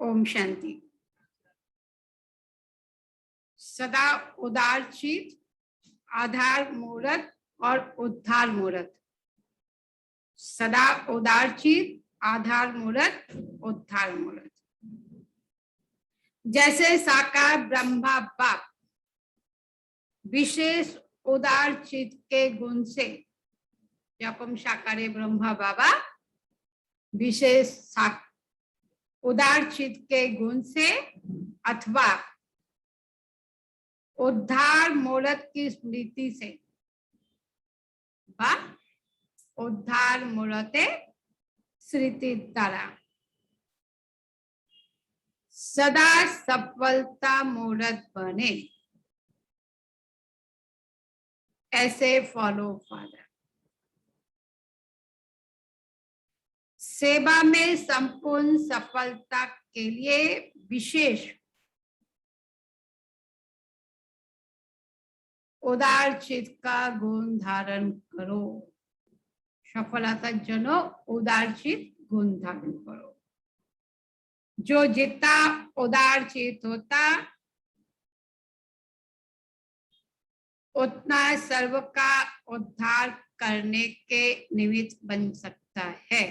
ओम शांति। सदा उदारचित, आधार मूर्त और उद्धार मूर्त। सदा उदारचित, आधार मूर्त, उद्धार मूर्त। जैसे साकार ब्रह्मा बाप विशेष उदारचित के गुण से, जब साकारे ब्रह्मा बाबा विशेष उदारचित के गुण से अथवा उद्धार मूर्त की स्मृति से उद्धार मूर्ते स्मृति द्वारा सदा सफलता मूर्त बने, ऐसे फॉलो फादर। सेवा में संपूर्ण सफलता के लिए विशेष उदारचित का गुण धारण करो। सफलतार जन्य उदारचित गुण धारण करो। जो जितना उदारचित होता उतना सर्व का उद्धार करने के निमित्त बन सकता है।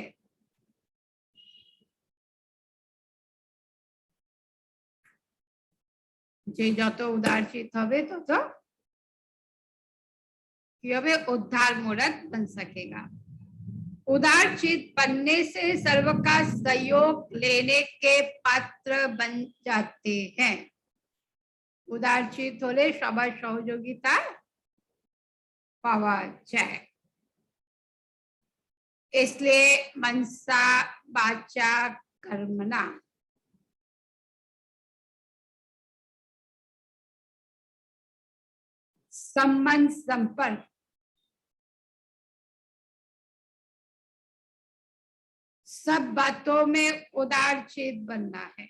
जे যত उदारचित হবে তত उद्धार मूर्त बन सकेगा। उदारचित बनने से सर्व का सहयोग लेने के पात्र बन जाते हैं। उदारचित होले सबार सहयोगिता पावा जाए। इसलिए मनसा वाचा कर्मणा संबंध संपर्क सब बातों में उदारचित बनना है।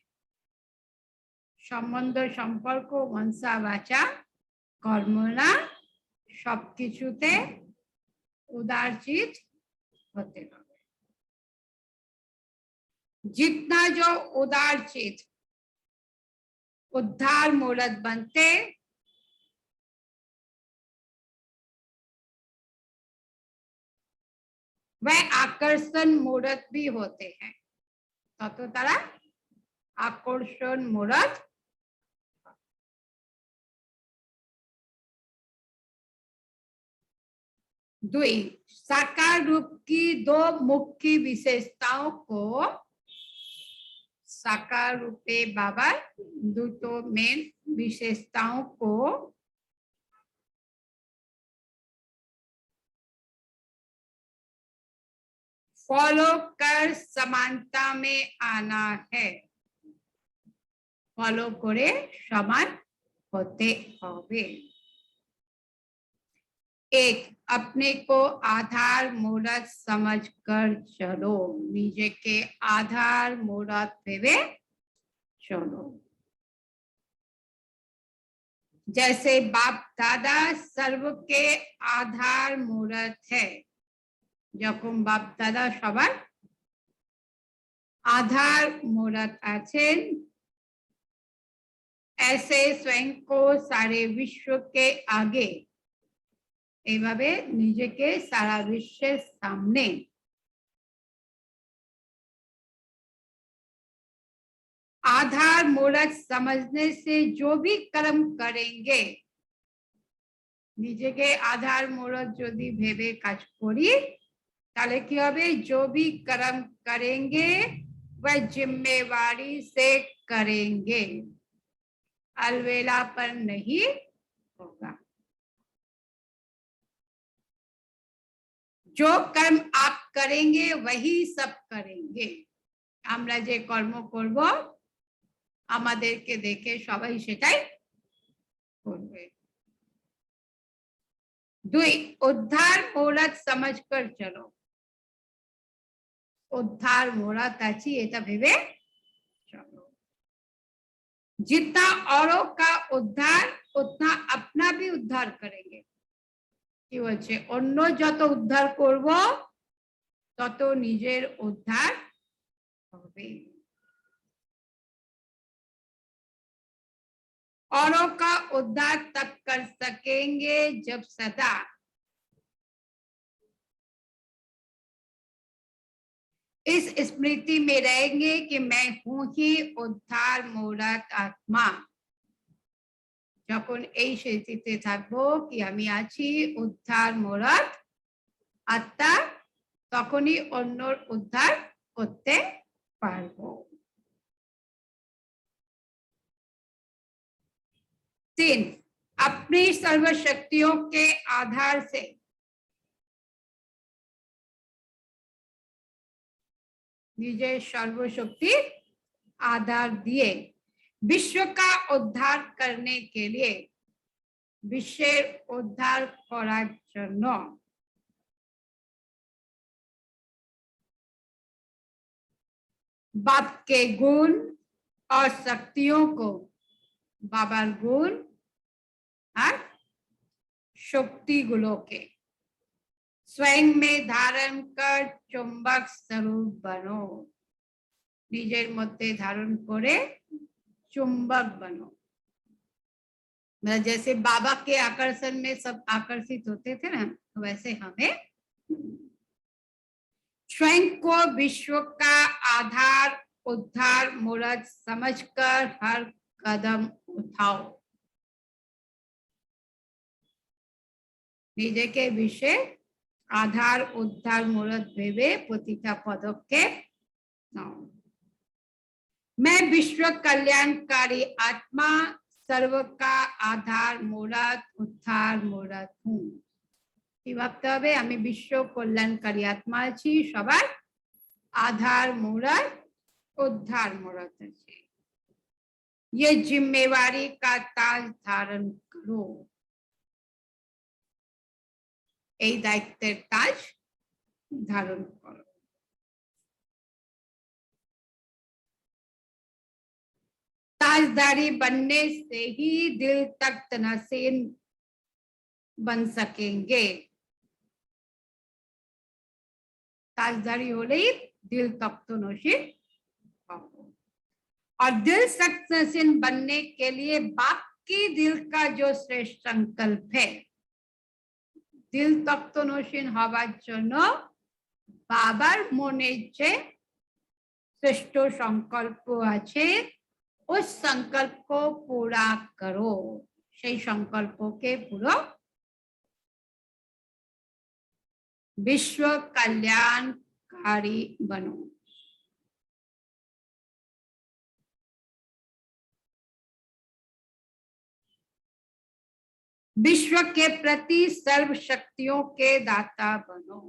संबंध संपर्क मनसा वाचा कर्मणा सबकिछुते उदारचित होते हैं। जितना जो उदारचित उद्धार मूर्त बनते वह आकर्षण मूर्त भी होते हैं। तो तारा आकर्षण मूर्त। दुई, साकार रूप की दो मुख्य विशेषताओं को साकार रूपे बाबा दो मेन विशेषताओं को फॉलो कर समानता में आना है। फॉलो करे समान होते होवे। एक, अपने को आधार मूर्त समझकर चलो। निजे के आधार मूर्त भेवे चलो। जैसे बाप दादा सर्व के आधार मूर्त है। যখন বাপ দাদা সবার आधार मूर्त आছেন, ऐसे स्वयं को सारे विश्व के आगे एभावे निजे के सारा विश्व सामने आधार मूर्त समझने से जो भी कर्म करेंगे, निजे के आधार मूर्त यदि भेबे काज करी ताले की होबे, जो भी कर्म करेंगे वह जिम्मेवारी से करेंगे, अलवेला पर नहीं होगा। जो कर्म आप करेंगे वही सब करेंगे। আমরা যে কর্ম করব আমাদেরকে দেখে সবাই সেটাই করবে। দুই, उद्धार मूर्त समझकर चलो। उद्धार मूर्त अच्छी এটা ভেবে चलो। जितना औरों का उद्धार उतना अपना भी उद्धार करेंगे। কি বলছে, অন্য যত উদ্ধার করব তত নিজের উদ্ধার হবে। औरों का उद्धार तब कर सकेंगे जब सदा इस स्मृति में रहेंगे कि मैं हूं ही उद्धार मूरत आत्मा। যখন এই স্মৃতিতে থাকবো কি আমি আছি উদ্ধার মূরত আত্মা, তখনই অন্যর উদ্ধার করতে পারবো। 3, अपनी सर्वशक्तियों के आधार से নিজের সর্বশক্তির आधार दिए विश्व का उद्धार करने के लिए विश्वेर उद्धार करार जन्य बाप के गुण और शक्तियों को बाबार गुण और शक्ति गुलों के स्वयं में धारण कर चुंबक स्वरूप बनो। निजेर मध्य धारण करे चुंबक बनो। मतलब जैसे बाबा के आकर्षण में सब आकर्षित होते थे ना, वैसे हमें स्वयं को विश्व का आधार उद्धार मूरत समझकर हर कदम उठाओ। निजे के विषय आधार उद्धार मूरत भेवे प्रतिटा पदक्षेप नाओ। मैं विश्व कल्याणकारी आत्मा सर्व का आधार मूरत उद्धार मूरत हूँ। ভাবতে হবে আমি বিশ্ব কল্যাণকারী আত্মা আছি, সবার आधार मूरत उद्धार मूरत আছে। ये जिम्मेवारी का ताज धारण करो। এই দায়িত্বের তাজ ধারণ করো। ताजदारी बनने से ही दिल तक तनसीन बन सकेंगे। ताजदारी होले ही दिल तख्त नशीन और दिल सख्त नशीन बनने के लिए बाप की दिल का जो श्रेष्ठ संकल्प है, दिल तख्त नशीन हवार जन्य बाबार मने जे श्रेष्ठ संकल्प आछे उस संकल्प को पूरा करो। সেই সংকল্পকে পুরো विश्व कल्याणकारी बनो। विश्व के प्रति सर्व शक्तियों के दाता बनो।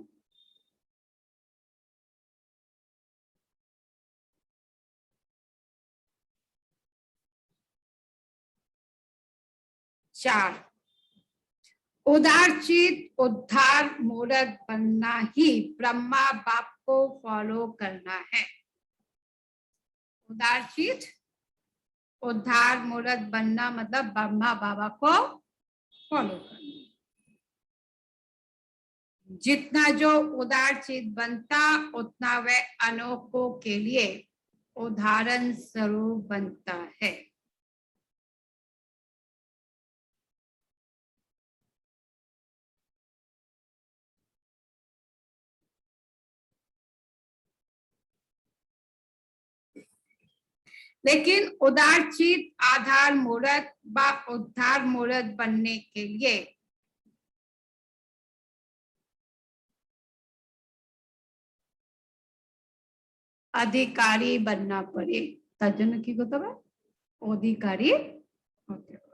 चार, उदारचित उद्धार मूरत बनना ही ब्रह्मा बाप को फॉलो करना है। उदारचित उद्धार मूरत बनना मतलब ब्रह्मा बाबा को फॉलो करना। जितना जो उदारचित बनता उतना वह अनोखों के लिए उदाहरण स्वरूप बनता है। लेकिन उदारचित आधार मूरत व उद्धार मूरत बनने के लिए अधिकारी बनना पड़े। তার জন্য কি করতে হবে? অধিকারী হতে হবে।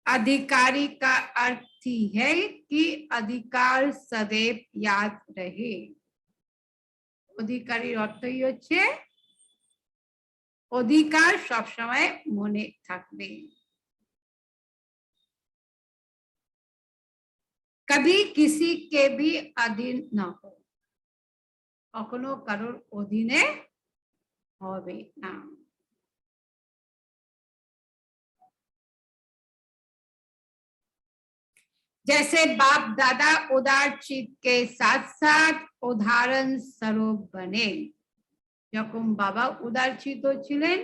अधिकारी का अर्थ ही है कि अधिकार सदैव याद रहे। अधिकारी অর্থই হচ্ছে অধিকার সব সময় মনে থাকবে। कभी किसी के भी अधीन ना हो, কখনো কারোর অধীনে হবে না। जैसे बाप दादा उदार चित्त के साथ साथ उदाहरण स्वरूप बने। যখন बाबा उदार चित्त छिलेन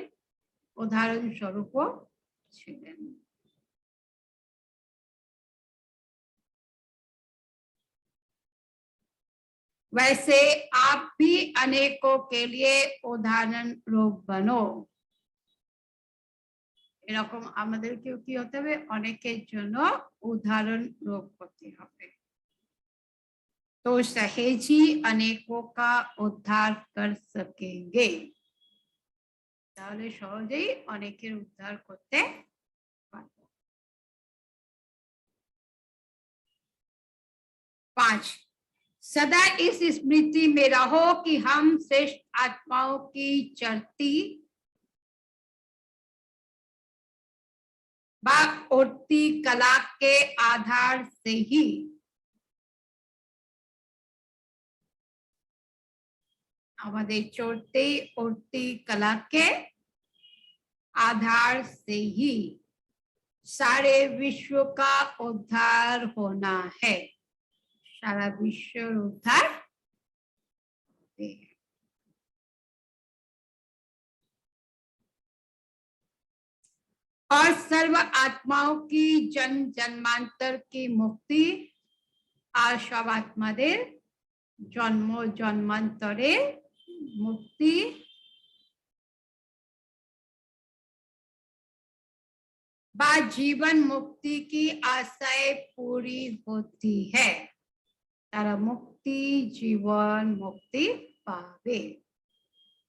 उदाहरण स्वरूप छिलेन। वैसे आप भी अनेकों के लिए उदाहरण रूप बनो। এরকম আমাদেরকেও কি হতে হবে, অনেকের জন্য উদাহরণ রূপ হতে হবে। तो सहज ही अनेकों का उद्धार कर सकेंगे। তাহলে সহজেই অনেকের উদ্ধার করতে পারবো। 5 सदा इस स्मृति में रहो कि हम श्रेष्ठ आत्माओं की चरती व उड़ती कला के आधार से ही हमारे चढ़ते उड़ती कला के आधार से ही सारे विश्व का उद्धार होना है। सारा विश्व उद्धार और सर्व आत्माओं की जन्म जन्मांतर की मुक्ति और सब आत्मादेर जन्म जन्मांतरे मुक्ति बा जीवन मुक्ति की आशाएं पूरी होती है। तारा मुक्ति जीवन मुक्ति पावे,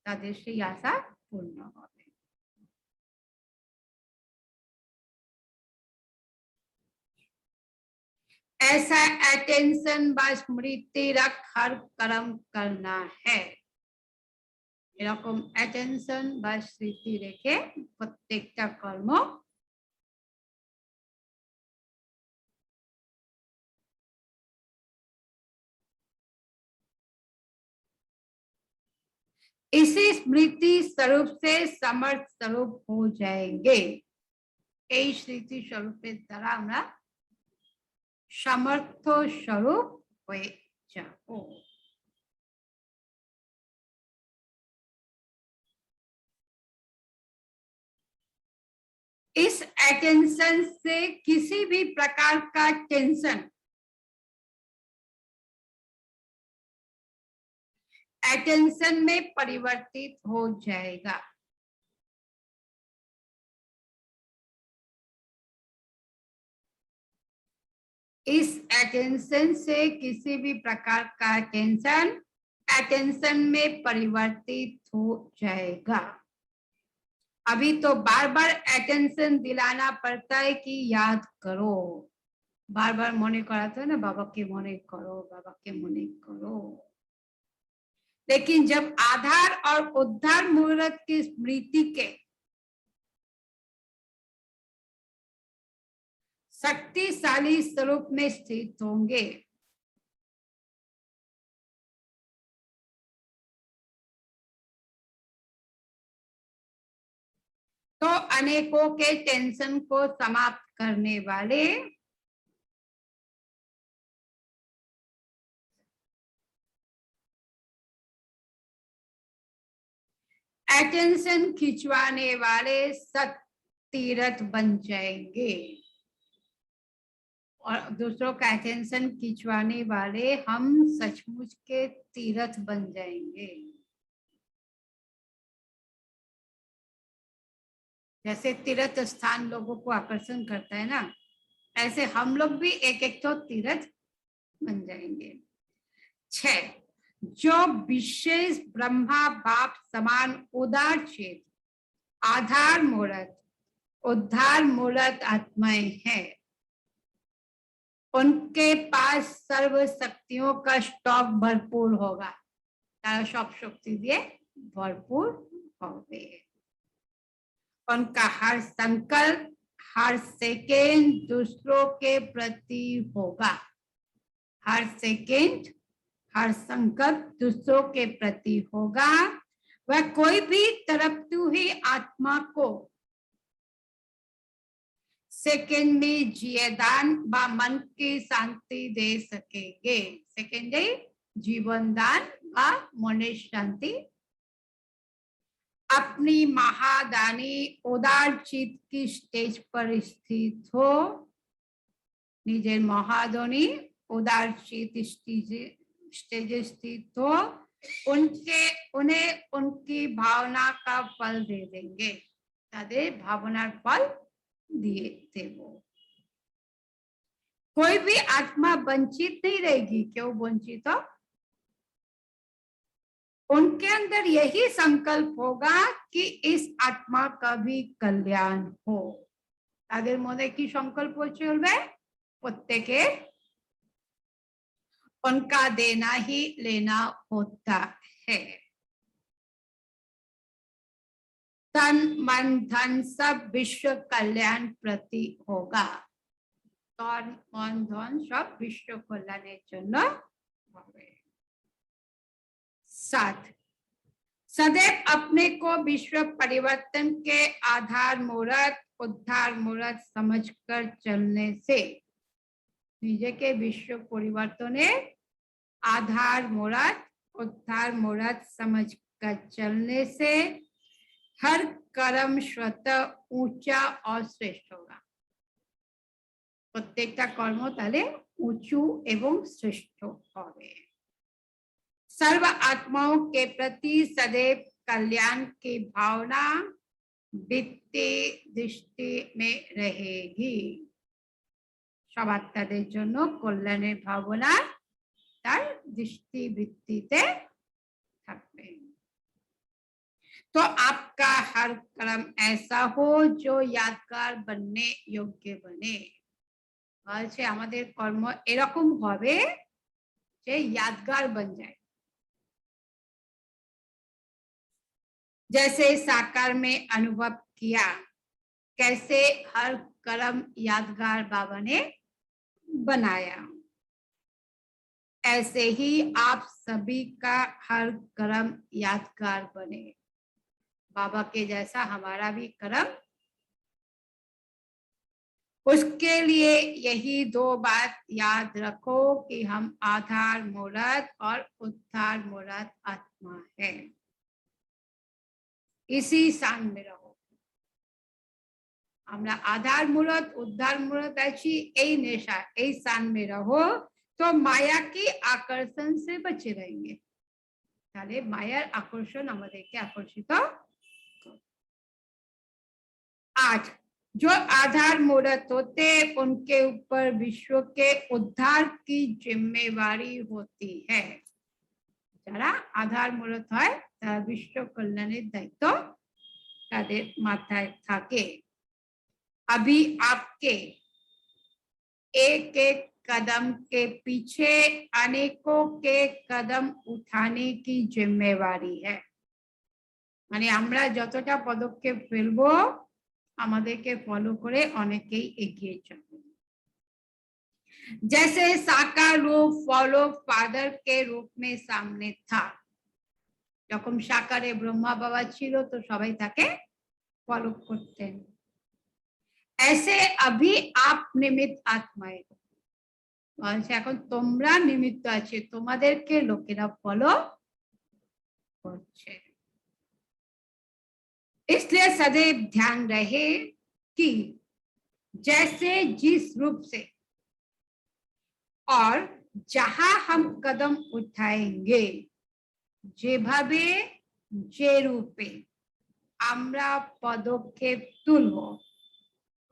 तादेर सेई आशा पूर्ण होबे। ऐसा अटेंशन व स्मृति रख हर कर्म करना है। এরকম অ্যাটেনশন বা স্মৃতি রেখে প্রত্যেকটা কর্ম इसी स्मृति स्वरूप से समर्थ स्वरूप हो जाएंगे। এই স্মৃতি স্বরূপের দ্বারা আমরা समर्थ स्वरूप হয়ে যাব। इस अटेंशन से किसी भी प्रकार का टेंशन अटेंशन में परिवर्तित हो जाएगा। इस अटेंशन से किसी भी प्रकार का टेंशन अटेंशन में परिवर्तित हो जाएगा। अभी तो बार बार अटेंशन दिलाना पड़ता है कि याद करो, बार बार मने कराते है ना, बाबा के मने करो, बाबा के मने करो। लेकिन जब आधार और उद्धार मुहूर्त की स्मृति के शक्तिशाली स्वरूप में स्थित होंगे तो अनेकों के टेंशन को समाप्त करने वाले अटेंशन खिंचवाने वाले सत तीर्थ बन जाएंगे और दूसरों का अटेंशन खिंचवाने वाले हम सचमुच के तीर्थ बन जाएंगे। जैसे तीर्थ स्थान लोगों को आकर्षण करता है ना, ऐसे हम लोग भी एक एक तो तीर्थ बन जाएंगे। 6 जो विशेष ब्रह्मा बाप समान उदार चेत आधार मूर्त उद्धार मूर्त आत्माएं हैं, उनके पास सर्व शक्तियों का स्टॉक भरपूर होगा। तारा सब शक्ति दिए भरपूर होंगे। उनका हर संकल्प हर सेकेंड दूसरों के प्रति होगा। हर सेकेंड हर संकल्प दूसरों के प्रति होगा। वह कोई भी तड़पती हुई आत्मा को सेकेंड में जीवदान बा मन की शांति दे सकेंगे। सेकेंड जीवन दान बा मने शांति। अपनी महादानी उदार चित की स्टेज पर स्थित हो, निजेर महादानी उदार चित स्टेज स्थित हो, उन्हें उनकी भावना का फल दे देंगे। तादेर भावनार फल दिए देवो। कोई भी आत्मा वंचित नहीं रहेगी। क्यों वंचित हो? उनके अंदर यही संकल्प होगा कि इस आत्मा का भी कल्याण हो। तादेर मने की संकल्प चलबे? प्रत्येके उनका देना ही लेना होता है। तन मन धन सब विश्व कल्याण प्रति होगा। तन मन धन सब विश्व कल्याणेर जन्य होबे। 7 सदैव अपने को विश्व परिवर्तन के आधार मूर्त उद्धार मूर्त समझकर चलने से, निजे के विश्व परिवर्तने आधार मूर्त उद्धार मूर्त समझकर चलने से हर कर्म स्वतः ऊंचा और श्रेष्ठ होगा। प्रत्येकटा कर्म ताहले ऊंचू एवं श्रेष्ठ होबे। सर्व आत्माओं के प्रति सदैव कल्याण की भावना वृत्ति दृष्टि में रहेगी। सब आत्मादेर जन्य कल्याणेर भावना तार दृष्टि वृत्तिते थाकबे। तो आपका हर कर्म ऐसा हो जो यादगार बनने योग्य बने। বলছে আমাদের কর্ম এরকম হবে যে यादगार बन जाए। जैसे साकार में अनुभव किया कैसे हर कर्म यादगार बाबा ने बनाया, ऐसे ही आप सभी का हर कर्म यादगार बने। बाबा के जैसा हमारा भी कर्म, उसके लिए यही 2 बात याद रखो कि हम आधार मूर्त और उद्धार मूर्त आत्मा है। इसी स्थान में रहो। আমরা आधार मूर्त उद्धार मूर्त आछि এই नेशा এই स्थान में रहो तो माया की आकर्षण से बचे रहेंगे। তাহলে মায়ার আকর্ষণ আমাদেরকে আকর্ষিত। 8 जो आधार मूर्त होते उनके ऊपर विश्व के उद्धार की जिम्मेवारी होती है। যারা आधार मूर्त হয় তারা বিশ্ব কল্যাণের দায়িত্ব তাদের মাথায় থাকে। अभी आपके एक एक कदम के पीछे अनेकों के कदम उठाने की जिम्मेवारी है। माने আমরা যতটা পদক্ষেপ ফেলবো আমাদেরকে ফলো করে অনেকেই এগিয়ে যাবে। जैसे साकार रूप फॉलो फादर के रूप में सामने था। যখন সাকারে ব্রহ্মা বাবা ছিল তো সবাই তাকে ফলো করতেন। ऐसे अभी आप निमित्त आत्माएं বলছে এখন তোমরা নিমিত্ত আছে, তোমাদেরকে লোকেরা ফলো করছে। इसलिए सदैव ध्यान रहे कि जैसे जिस रूप से और जहां हम कदम उठाएंगे, যেভাবে যে রূপে আমরা পদক্ষেপ তুলব,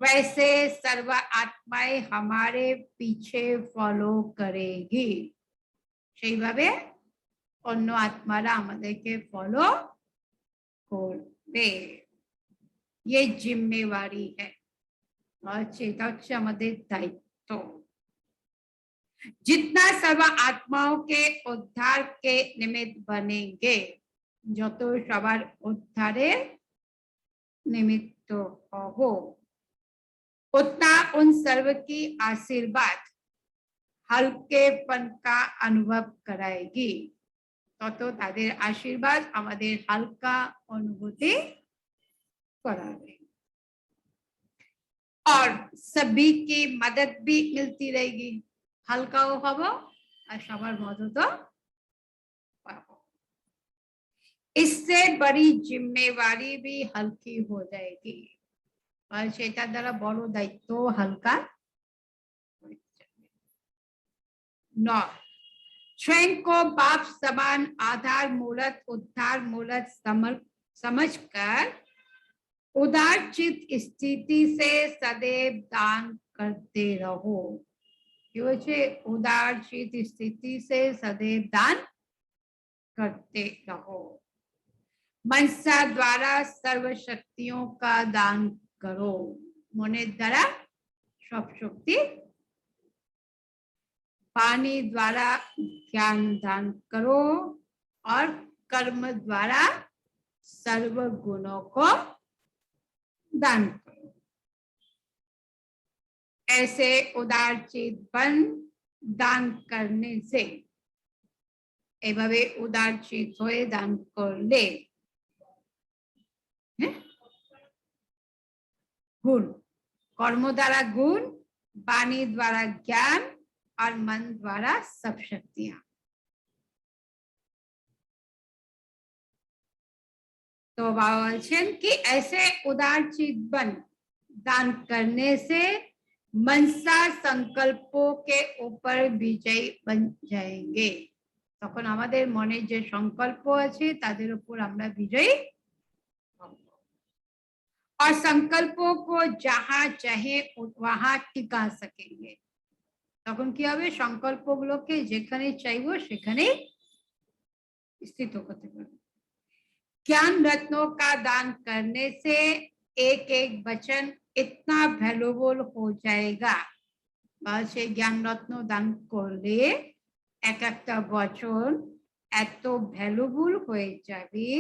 वैसे सर्व आत्माएं हमारे पीछे फॉलो करेगी। সেইভাবে অন্য আত্মারা আমাদেরকে ফলো করবে। ये जिम्मेवारी है और এটা হচ্ছে আমাদের দায়িত্ব। जितना सर्व आत्माओं के उद्धार के निमित्त बनेंगे, যত সবার উদ্ধারের निमित्त হবো, उतना उन सर्व की आशीर्वाद हल्केपन का अनुभव कराएगी। তত তাদের आशीर्वाद আমাদের হালকা অনুভূতি कराবে। और सभी की मदद भी मिलती रहेगी, हल्काও হব আর সবার মদতও পাবো। इससे बड़ी जिम्मेवारी भी हल्की हो जाएगी और সেটার দ্বারা বড় দায়িত্ব হালকা হয়ে যাবে। 9 स्वयं को बाप समान आधार मूलक उद्धार मूलक समझकर उदार चित स्थिति से सदैव दान करते रहो। उदार चित स्थिति से सदैव दान करते रहो। मनसा द्वारा सर्व शक्तियों का दान करो। मने द्वारा सब शक्ति, पानी द्वारा ज्ञान दान करो और कर्म द्वारा सर्व गुणों को दान करो। ऐसे उदार चित बन दान करने से, एभावे उदार चित होए दान करले गुण, कर्म द्वारा गुण, वाणी द्वारा ज्ञान और मन द्वारा सब शक्तियां। तो बाबा बोलছেন कि ऐसे उदार चित बन दान करने से मनसा संकल्पों के ऊपर विजयी बन जाएंगे। তখন আমাদের মনে যে সংকল্প আছে তাদের উপর আমরা বিজয়ী হব। और संकल्पों को जहां चाहे वहां टिका सकेंगे। তখন কি হবে, সংকল্পগুলোকে যেখানে চাইবো সেখানে স্থিত করতে পারবো। ज्ञान रत्नों का दान करने से एक एक वचन इतना वैल्यूएबल हो जाएगा। बल्कि ज्ञान रत्न दान करले एक एक वचन एतो वैल्यूएबल हो जाए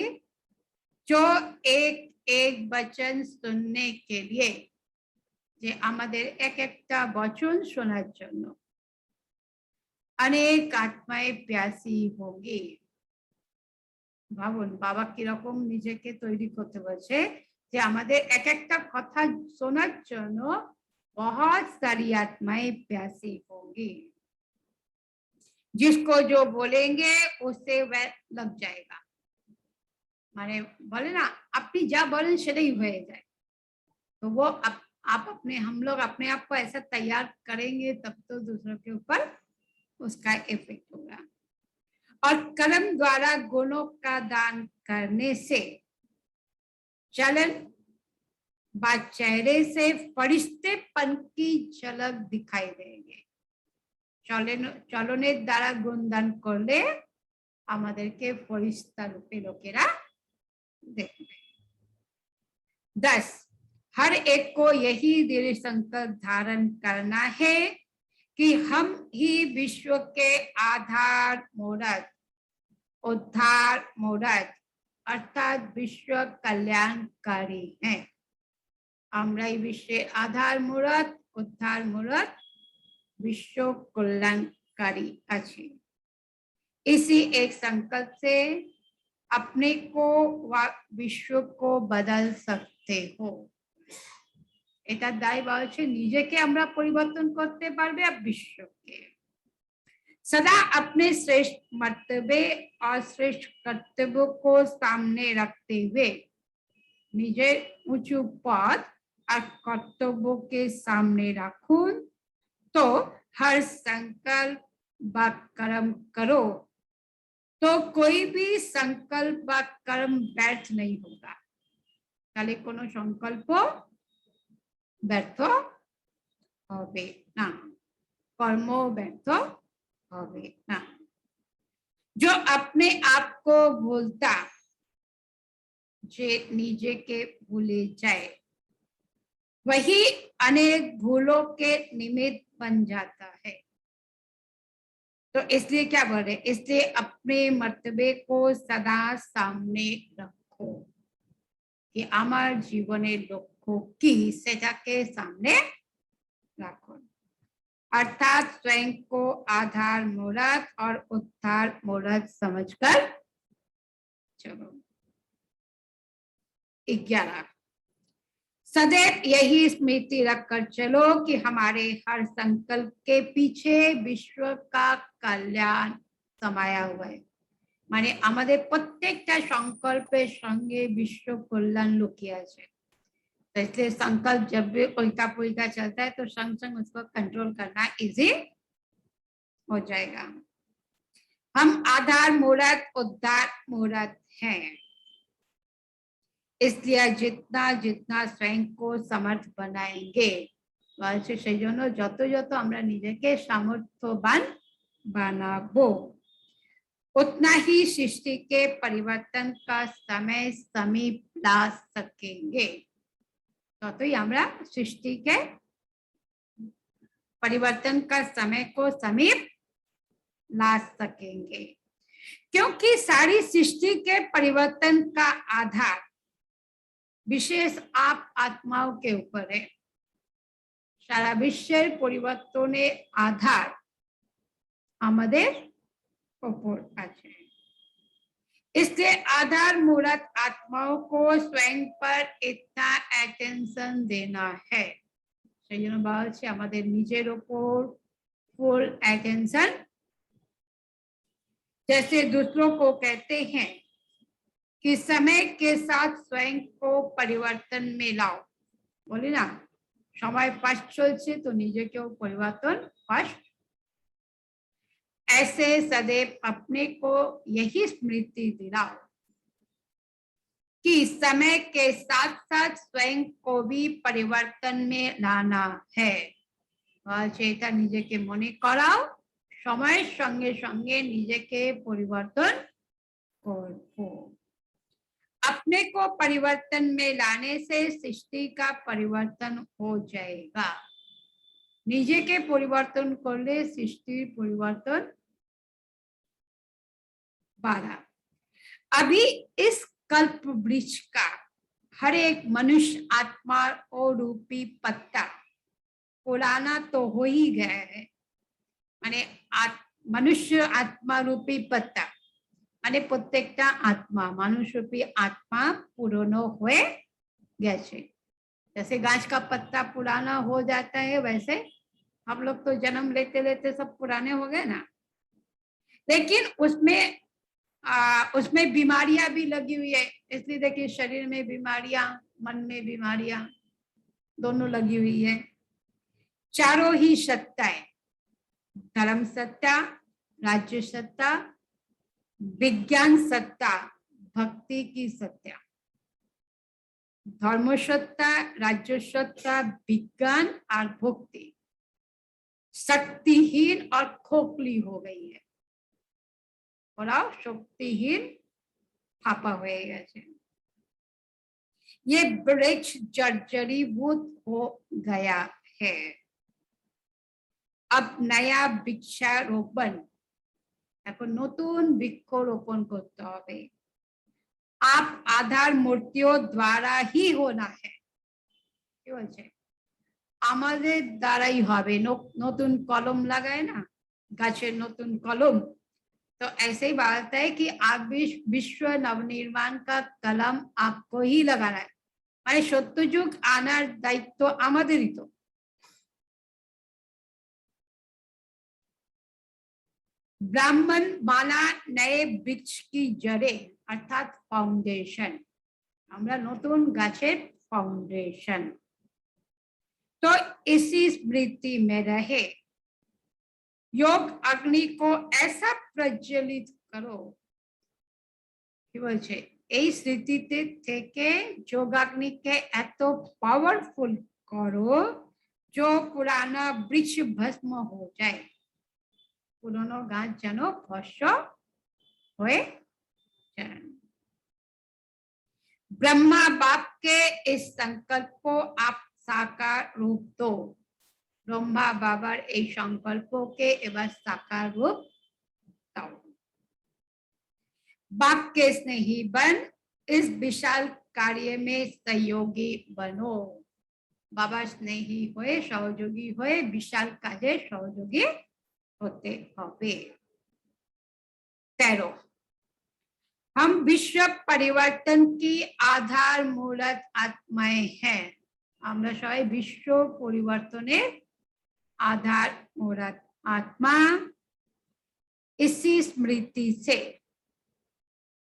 जो एक एक वचन सुनने के लिए যে আমাদের এক একটা বচন শোনার জন্য অনেক আত্মায় প্যাসি হোগি। ভাবুন বাবা কিরকম নিজেকে তৈরি করতে বলছে যে আমাদের এক একটা কথা শোনার জন্য बहुत सारी आत्माएं प्यासी होगी। जिसको जो बोलेंगे उससे वह लग जाएगा। माने बोले ना अपनी जा बोलें সেটাই হয়ে যায়। तो वो आप अपने हम लोग अपने आप को ऐसा तैयार करेंगे तब तो दूसरों के ऊपर उसका इफेक्ट होगा। और कर्म द्वारा गुणों का दान करने से चलन বা चेहरे से फरिश्तेपन की झलक दिखाई देंगे। চলনের দ্বারা গুণদান করলে আমাদেরকে ফরিস্তা রূপে লোকেরা দেখবে। 10 हर एक को यही दृढ़ संकल्प धारण करना है कि हम ही विश्व के आधार मूर्त उद्धार मूर्त अर्थात विश्व कल्याणकारी हैं। আমরাই বিশ্বের आधार मूर्त उद्धार मूर्त विश्व कल्याणकारी अच्छे। इसी एक संकल्प से अपने को व विश्व को बदल सकते हो। এটা দায় বলছে নিজেকে আমরা পরিবর্তন করতে পারবে আর বিশ্বকে। सदा अपने श्रेष्ठ मर्तबे और श्रेष्ठ कर्तव्य को सामने रखते हुए निजे ऊंचू पद और कर्तव्य के सामने रखूं तो हर संकल्प व कर्म करो तो कोई भी संकल्प व कर्म व्यर्थ नहीं होगा। ताले कोनो संकल्प व्यर्थ होबे ना, कर्म व्यर्थ होबे ना। जो अपने आप को भूलता जे निजे के भूले जाए वही अनेक भूलों के निमित्त बन जाता है। तो इसलिए क्या बोल रहे, इसलिए अपने मर्तबे को सदा सामने रखो कि আমার জীবনের লক্ষ্য কি সেটাকে सामने रखो। अर्थात स्वयं को आधार मूर्त और उद्धार मूर्त समझकर चलो। 11 सदैव यही स्मृति रखकर चलो कि हमारे हर संकल्प के पीछे विश्व का कल्याण समाया हुआ है। माने আমাদের প্রত্যেকটা সংকল্পের সঙ্গে विश्व कल्याण लुकिए আছে। तो इसलिए संकल्प जब भी उल्टा पुल्टा चलता है तो संग संग उसको कंट्रोल करना इजी हो जाएगा। हम आधार मूर्त उद्धार मूर्त हैं, इसलिए जितना जितना स्वयं को समर्थ बनाएंगे সেই জন্য যত যত আমরা নিজেকে সামর্থ্যবান বানাবো उतना ही सृष्टि के परिवर्तन का समय समीप ला सकेंगे। ततोई আমরা सृष्टि के परिवर्तन का समय को समीप ला सकेंगे, क्योंकि सारी सृष्टि के परिवर्तन का आधार विशेष आप आत्माओं के ऊपर है। सारा विश्व परिवर्तনের आधार আমাদের ऊपर আছে। इसलिए आधार मूर्त आत्माओं को स्वयं पर इतना अटेंशन देना है। সেই জন্য বলা হচ্ছে আমাদের নিজের উপর ফুল अटेंशन। जैसे दूसरों को कहते हैं कि समय के साथ स्वयं को परिवर्तन में लाओ, बोली ना समय पास चलছে तो নিজেকেও परिवर्तन पास। ऐसे सदैव अपने को यही स्मृति दिलाओ कि समय के साथ साथ स्वयं को भी परिवर्तन में लाना है। সেটা নিজেকে মনে করাও সময়ের সঙ্গে সঙ্গে নিজেকে পরিবর্তন করো। अपने को परिवर्तन में लाने से सृष्टि का परिवर्तन हो जाएगा। নিজেকে পরিবর্তন করলে সৃষ্টির পরিবর্তন बारा। अभी इस कल्प वृक्ष का हर एक मनुष्य आत्मा और रूपी पत्ता पुराना तो हो ही गया है। माने मनुष्य आत्मा रूपी पत्ता माने प्रत्येकटा आत्मा मानुष रूपी आत्मा पुरानो हुए गए। जैसे गाछ का पत्ता पुराना हो जाता है वैसे हम लोग तो जन्म लेते लेते सब पुराने हो गए ना। लेकिन उसमें बीमारियां भी लगी हुई है। इसलिए देखिए शरीर में बीमारियां, मन में बीमारियां दोनों लगी हुई है। चारों ही सत्ताएं, धर्म सत्ता, राज्य सत्ता, विज्ञान सत्ता, भक्ति की सत्ता, धर्म सत्ता, राज्य सत्ता, विज्ञान और भक्ति शक्तिहीन और खोखली हो गई है और शक्तिहीन फापा हो गया है। ये वृक्ष जर्जरीभूत हो गया है। अब नया वृक्षारोपण এখন নতুন বৃক্ষরোপণ করতে হবে। आप आधार मूर्तियों द्वारा ही होना है। কি বলছে আমাদের দ্বারাই হবে। নতুন কলম লাগায় না গাছের নতুন কলম, तो ऐसे ही बात है कि आप विश्व नवनिर्माण का कलम आपको ही लगाना है। माने सत्य युग आनार दायित्व आमादेरই तो। ब्राह्मण माना नए वृक्ष की जड़ें अर्थात फाउंडेशन। আমরা নতুন गाছের फाउंडेशन। तो इसी स्मृति में रहे योग अग्नि को ऐसा प्रज्वलित करो। কি বলছে এই স্মৃতিতে থেকে যোগাগ্নি के এত पावरफुल करो जो पुराना वृक्ष भस्म हो जाए। पुरानो गाछ যেন ভস্ম হয়ে যায়। ब्रह्मा बाप के इस संकल्प को आप साकार रूप दो। ब्रह्मा बाबार এই সংকল্পকে এবার সাকার রূপ দাও। बाप के स्नेही बन इस विशाल कार्य में सहयोगी बनो। बाबा स्नेही हुए सहयोगी हुए विशाल काजे सहयोगी होते होते। 13 हम विश्व परिवर्तन की आधार मूलत आत्माएं हैं। আমরা সবাই বিশ্ব পরিবর্তনের आधार मूरत आत्मा। इसी स्मृति से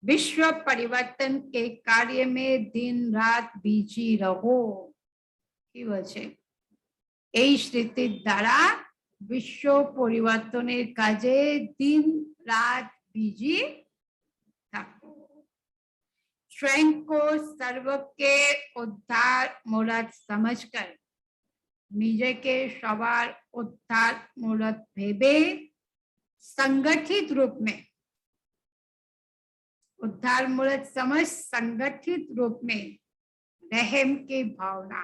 विश्व परिवर्तन के कार्य में दिन रात बिजी रहो। কি বলছে? এই স্মৃতির দ্বারা বিশ্ব পরিবর্তনের কাজে दिन रात बिजी থাকো। स्वयं को सर्व के उद्धार मूरत समझकर নিজেকে সবার उद्धार मूरत भेबे संगठित रूप में उद्धार मूरत समझ संगठित रूप में रहम की भावना,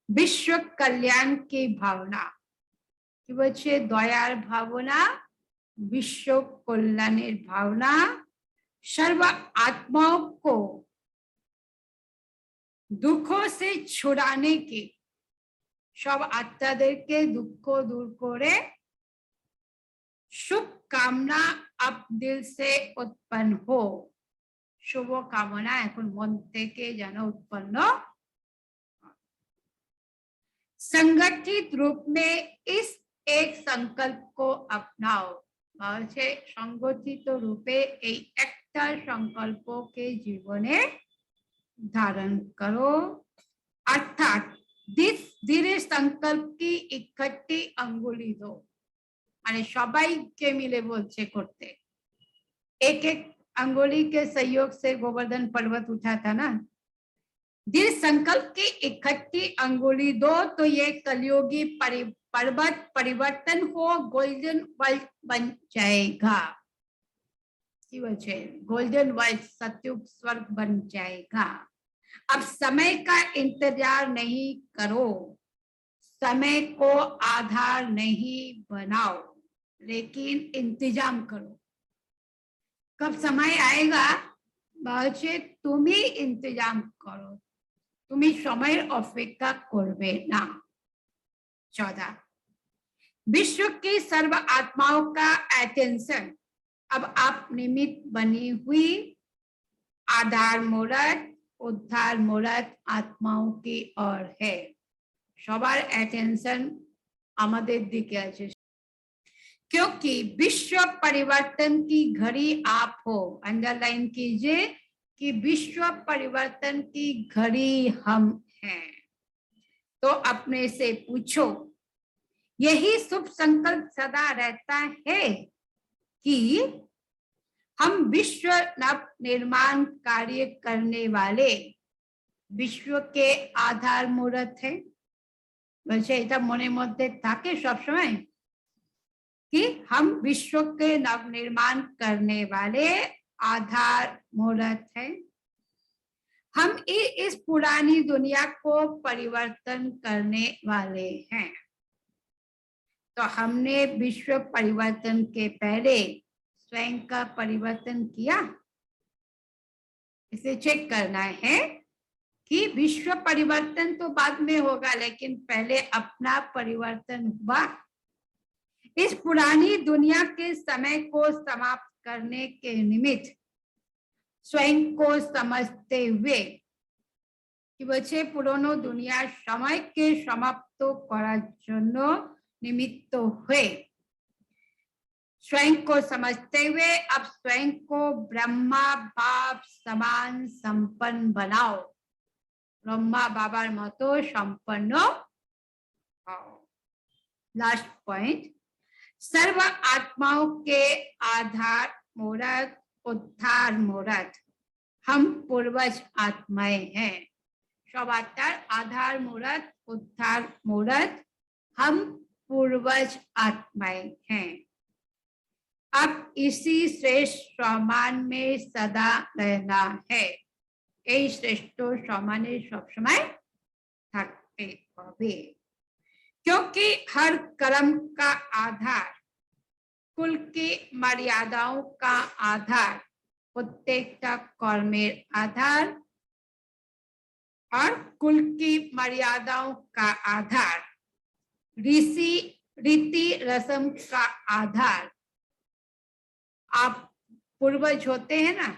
विश्व कल्याण की भावना, कि बच्चे दयार भावना, विश्व कल्याणेर भावना, सर्व आत्माओं को दुखों से छुड़ाने की, सब आत्मादेरके दुख दूर करे शुभ कामना अब दिल से उत्पन्न हो। शुभ कामना এখন মন থেকে যেন उत्पन्न। संगठित रूप में इस एक संकल्प को अपनाओ। বলছে সংগঠিত রূপে এই একটা সংকল্পকে জীবনে धारण करो। अर्थात धीरे संकल्प की इकट्ठी अंगुली दो। माने सबाइके मिले बोलছে करते, एक एक अंगुली के सहयोग से गोवर्धन पर्वत उठा था ना। दृढ़ संकल्प की इकट्ठी अंगुली दो तो ये कलयुगी पर्वत परिवर्तन हो गोल्डन वर्ल्ड बन जाएगा। की बोलছে गोल्डन वर्ल्ड सतयुग स्वर्ग बन जाएगा। अब समय का इंतजार नहीं करो, समय को आधार नहीं बनाओ, लेकिन इंतजाम करो। कब समय आएगा बच्चे तुम ही इंतजाम करो, तुम ही समय अपेक्षा करबे ना। 14 विश्व की सर्व आत्माओं का अटेंशन अब आप निमित्त बनी हुई आधार मूरत उद्धार मूरत आत्माओं की ओर है। सबार अटेंशन আমাদের দিকে আছে, क्योंकि विश्व परिवर्तन की घड़ी आप हो। अंडरलाइन कीजिए कि विश्व परिवर्तन की घड़ी हम हैं। तो अपने से पूछो, यही शुभ संकल्प सदा रहता है कि हम विश्व नव निर्माण कार्य करने वाले विश्व के आधार मूरत है। বলছে এটা মনের মধ্যে থাকে सब समय कि हम विश्व के नव निर्माण करने वाले आधार मूरत है। हम इस पुरानी दुनिया को परिवर्तन करने वाले हैं। तो हमने विश्व परिवर्तन के पहले स्वयं का परिवर्तन किया। इसे चेक करना है कि विश्व परिवर्तन तो बाद में होगा, लेकिन पहले अपना परिवर्तन हुआ। इस पुरानी दुनिया के समय को समाप्त करने के निमित्त स्वयं को समझते हुए कि बच्चे पुरानो दुनिया समय के समाप्त करार जन्य निमित्त हुए स्वयं को समझते हुए अब स्वयं को ब्रह्मा बाप समान संपन्न बनाओ। ब्रह्मा बाबार मतो संपन्न हो। लास्ट पॉइंट, सर्व आत्माओं के आधार मूरत उद्धार मूरत हम पूर्वज आत्माएं हैं। सब आत्मार आधार मूरत उद्धार मूरत हम पूर्वज आत्माएं हैं। अब इसी श्रेष्ठ सम्मान में सदा रहना है। এই শ্রেষ্ঠ সম্মানে সবসময় থাকতে হবে। क्योंकि हर कर्म का आधार कुल की मर्यादाओं का आधार प्रत्येकটা कर्मेर आधार और कुल की मर्यादाओं का आधार ऋषि रीति रस्म का आधार। आप पूर्वज होते हैं ना,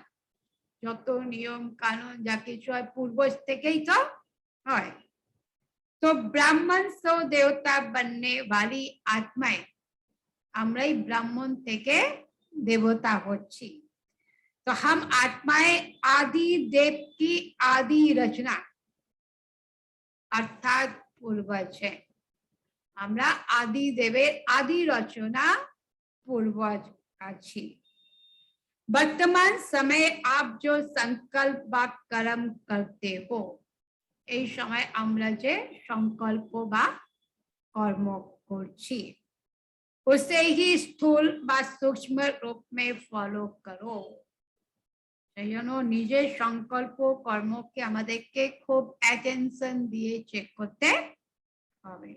যত নিয়ম কানুন যা কিছু হয় পূর্বজ থেকেই তো হয়। तो ब्राह्मण सो देवता बनने वाली आत्माएं আমরাই ব্রাহ্মণ থেকে देवता হচ্ছি। तो हम आत्माएं आदि देव की आदि रचना अर्थात पूर्वज है। আমরা आदि देवेर आदि रचना पूर्वज আছি। वर्तमान समय आप जो संकल्प व कर्म करते हो এই সময় আমরা যে সংকল্প বা কর্ম করছি उसे ही स्थूल व सूक्ष्म रूप में फॉलो करो। সেই জন্য নিজের সংকল্প কর্মকে আমাদেরকে খুব অ্যাটেনশন দিয়ে চেক করতে হবে।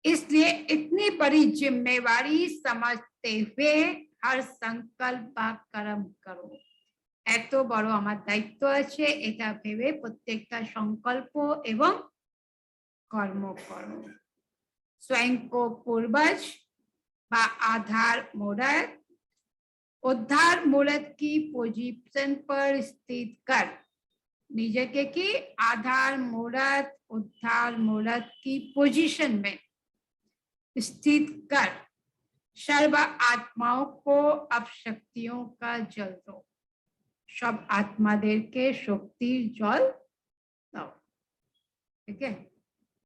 इसलिए इतनी बड़ी जिम्मेवारी समझते हुए हर संकल्प व कर्म करो। এত বড় আমার দায়িত্ব আছে এটা ভেবে প্রত্যেকটা সংকল্প এবং কর্ম করো। स्वयं को पूर्वज व आधार मूर्त उद्धार मूर्त की पोजीशन पर स्थित कर নিজেকে কি आधार मूर्त उद्धार मूर्त की पोजीशन में स्थित कर सर्व आत्माओं को अब शक्तियों का जल दो। सब आत्मादेर के शक्तिर जल दाओ। ठीक है।